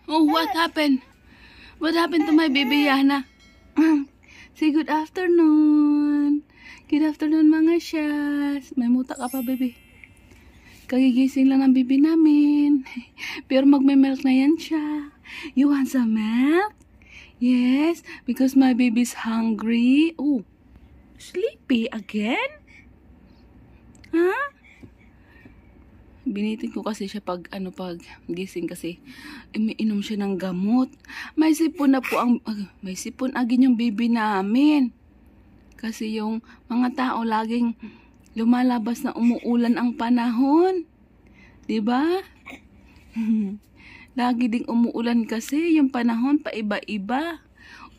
Oh, what happened? What happened to my baby Yana? Say good afternoon. Good afternoon mga shas. May muta ka pa, baby. Kagigising lang ang baby namin. Pero magme-milk na yan siya. You want some milk? Yes, because my baby's hungry. Oh, sleepy again? Huh? Binitin ko kasi siya pag gising kasi umiinom siya ng gamot. May sipon agin yung baby namin. Kasi yung mga tao laging lumalabas na umuulan ang panahon. 'Di ba? Lagi ding umuulan kasi yung panahon paiba-iba.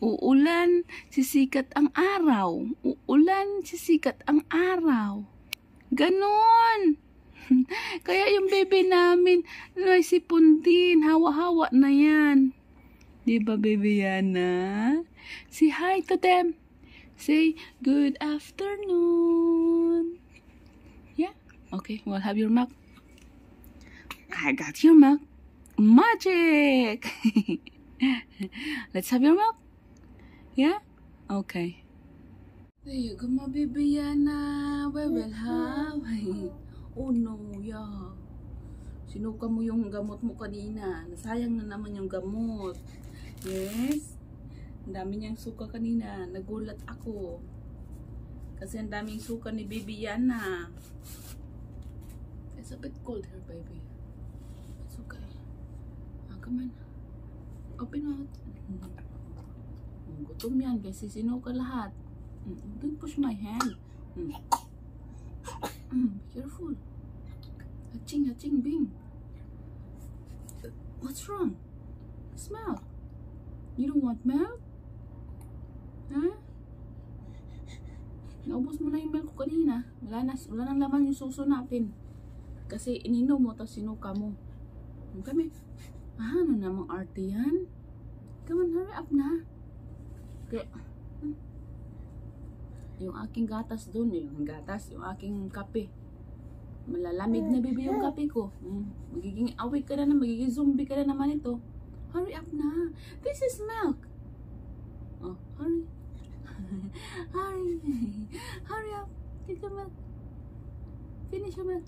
Uulan, sisikat ang araw. Uulan, sisikat ang araw. Ganon. Kaya yung baby namin, may sipon din. Hawa-hawa na yan. Diba, baby Yana? Say hi to them. Say, good afternoon. Yeah? Okay, well, have your milk. I got your milk. Magic! Let's have your milk. Yeah? Okay. There you go, my baby Yana. We will have... Oh no, yeah. Sinuka mo yung gamot mo kanina. Nasayang na naman yung gamot. Yes. Ang dami niyang suka kanina. Nagulat ako. Kasi ang daming suka ni baby Yana. It's a bit cold here, baby. It's okay. Come on. Open out. Gutom yan kasi sinuka lahat. Don't push my hand. Careful. Aching, aching, bing. What's wrong? Smell. You don't want milk? Huh? Naubos mo na yung milk ko kanina. Wala nang laman yung suso natin. Kasi ininom mo, tapos sinuka mo. Kami. Ano namang arte yan? Come on, hurry up na. Okay. Yung aking gatas dun, yung aking kape. Malalamig na bibi yung kape ko. Magiging awake ka na, magiging zombie ka na naman ito. Hurry up na. This is milk. Oh, hurry. Hurry. Hurry up. Get the milk. Finish your milk.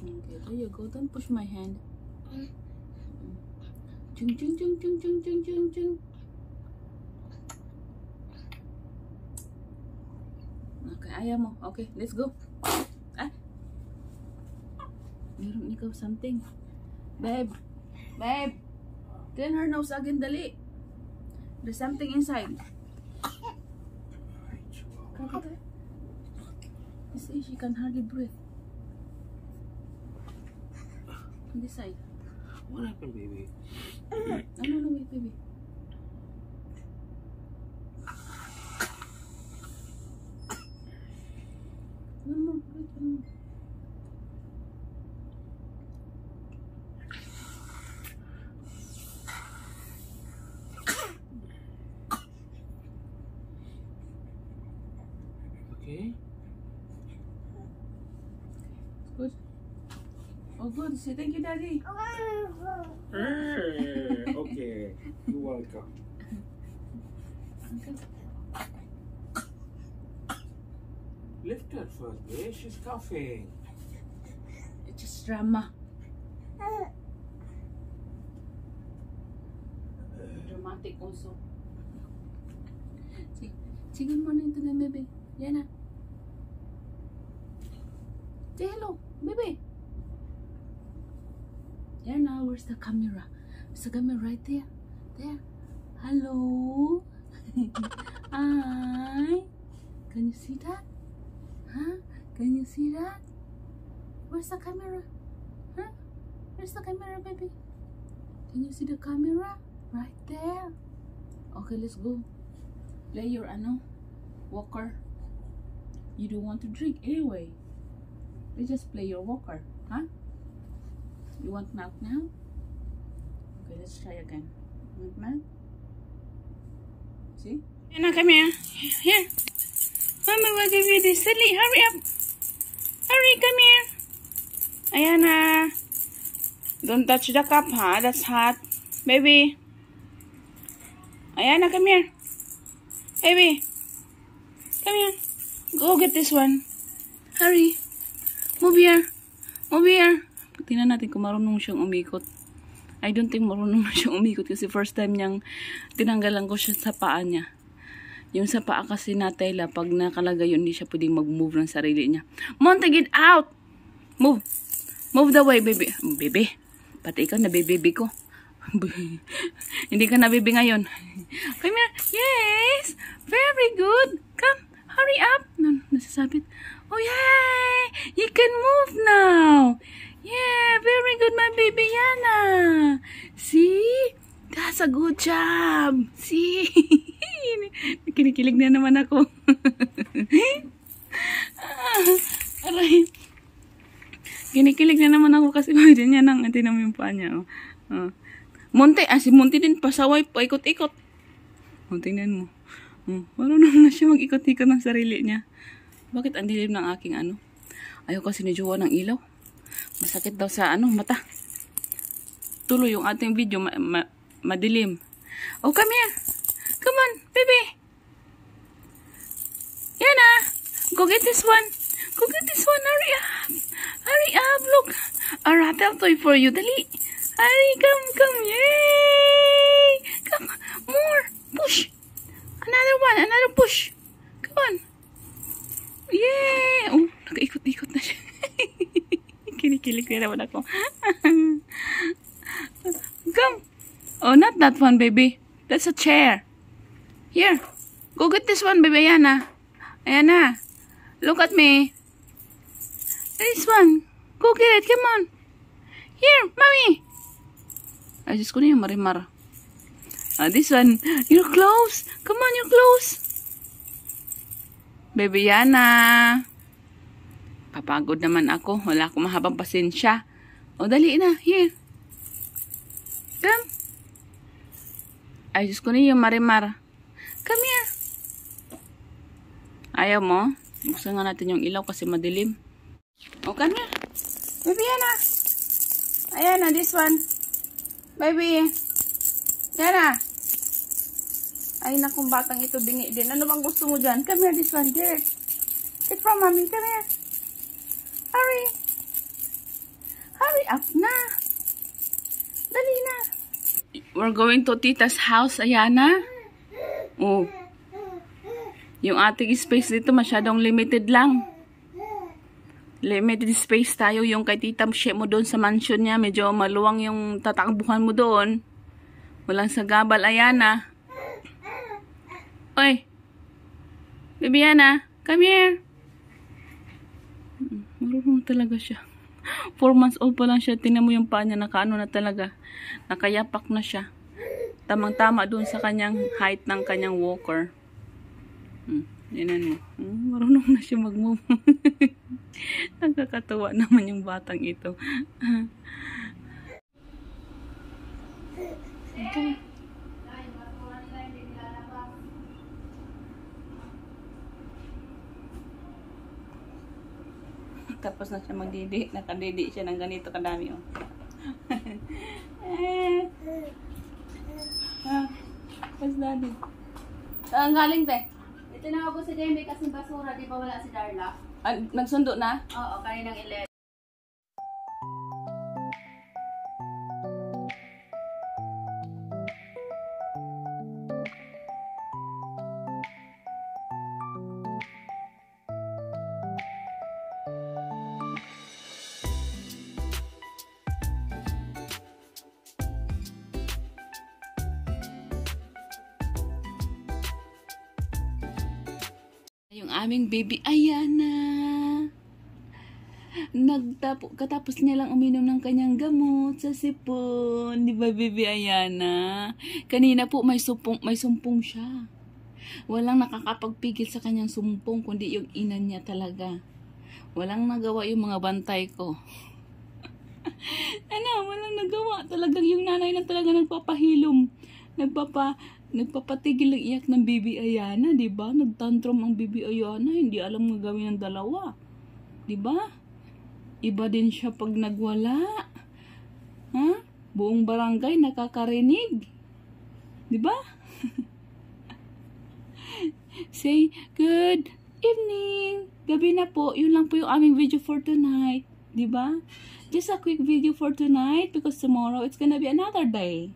Okay, there you go. Don't push my hand. Chung, chung, chung, chung, chung, chung, chung, chung. Okay, ayaw mo. Okay, let's go. Meron ikaw something. Babe. Babe. Clean her nose again, dali. There's something inside. You see, she can hardly breathe. On this side. What happened, baby? No, wait, baby. One more, wait, one more. Okay. Good. Oh, good. Say thank you, Daddy. Okay. You're welcome. Uncle. Lift her first, babe. She's coughing. It's just drama. Dramatic also. Say good morning to them, baby. Yana. Say hello, baby. Yana, where's the camera? There's the camera right there. There. Hello. Hi. Can you see that? Huh? Can you see that? Where's the camera? Huh? Where's the camera, baby? Can you see the camera? Right there. Okay, let's go. Play your walker. You don't want to drink anyway. Let's just play your walker, huh? You want milk now? Okay, let's try again. You want milk? See? Anna, come here. Here. Mama will give you this. Silly, hurry up. Hurry, come here. Ayan na. Don't touch the cup, ha? That's hot. Baby. Ayana, come here. Baby. Come here. Go get this one. Hurry. Move here. Move here. Tingnan natin kung marunong siyang umikot. I don't think marunong na siyang umikot kasi first time niyang tinanggalan ko siya sa paa niya. Yung sa paa kasi na tela, pag nakalagay yun, hindi siya pwedeng mag-move ng sarili niya. Monty, get out! Move. Move the way, baby. Baby. Pati ikaw, nabibibi ko. Hindi ka nabibi ngayon. Come here. Yes! Very good. Come. Hurry up. No, nasasabit. Oh, yay! You can move now. Yeah, very good, my baby Yana. See? That's a good job. See? Kinikilig na naman ako. Aray. Kinikilig na naman ako kasi pwede niya nang tinan mo yung paa niya. Monte, si Monte din pasaway, paikot-ikot. Tingnan mo. Marunong na siya mag-ikot-ikot ng sarili niya. Bakit ang dilim ng aking ano? Ayaw kasi ni Jowa ng ilaw. Masakit daw sa mata. Tuloy yung ating video, madilim. Oh, come here. Come on, baby. Yana, go get this one. Go get this one. Hurry up. Hurry up. Look, a rattle toy for you. Dali. Hurry, come. Yay. Come, more. Push. Another one. Another push. Come on. Yay. Oh, nakaikot-ikot na siya. Kinikilig na naman ako. Come. Oh, not that one, baby. That's a chair. Here. Go get this one, baby. Ayana. Ayana. Look at me. This one. Go get it. Come on. Here, mommy. Ay, Diyos ko na yung marimar. This one. You're close. Come on, you're close. Baby Yana. Papagod naman ako. Wala akong mahabang pasensya. O, dali na. Here. Come. Ay, Diyos ko na yung marimar. Come here. Ayaw mo? Buksan nga natin yung ilaw kasi madilim. O, come here. Baby Yana. Ayan na, this one. Baby. Yana. Ay, nakong batang ito bingi din. Ano bang gusto mo dyan? Come here, this one. Here. Get from mommy. Come here. Hurry. Hurry up na. Dali na. We're going to Tita's house, Ayana. Oh. Yung ating space dito masyadong limited lang. Limited space tayo. Yung kay Tita mo doon sa mansion niya, medyo maluwang yung tatakbuhan mo doon. Walang sagabal, Ayana. Oy. Baby Yana, come here. Marunong talaga siya. 4 months old pa lang siya. Tingnan mo yung paa niya. Nakaano na talaga. Nakayapak na siya. Tamang-tama doon sa kanyang height ng kanyang walker. Tingnan mo. Marunong na siya mag-move. Nakakatawa naman yung batang ito. Okay. Tapos na siya magdidi. Nakadidi siya ng ganito kadami. Oh. Where's daddy? Saan galing, te? Ito na ako si Demi kasi basura. Di ba wala si Darla? Nagsundo na? Oo, kaninang 11. Yung aming baby Ayana. Katapos niya lang uminom ng kanyang gamot sa sipon. Di ba, baby Ayana? Kanina po may sumpong siya. Walang nakakapagpigil sa kanyang sumpong kundi yung ina niya talaga. Walang nagawa yung mga bantay ko. Walang nagawa. Talagang yung nanay na talaga nagpapahilom. Nagpapatigil ang iyak ng baby Ayana, di ba? Nagtantrum ang baby Ayana, hindi alam nga gawin ng dalawa. Di ba? Iba din siya pag nagwala. Ha? Buong barangay nakakarinig. Di ba? Say, good evening. Gabi na po. Yun lang po yung aming video for tonight. Di ba? Just a quick video for tonight because tomorrow it's gonna be another day.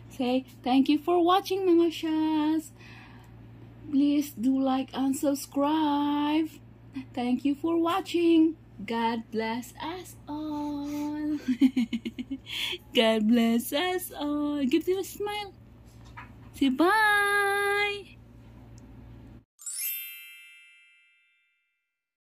Say, thank you for watching mga shas. Please do like and subscribe. Thank you for watching. God bless us all. God bless us all. Give them a smile. Say bye.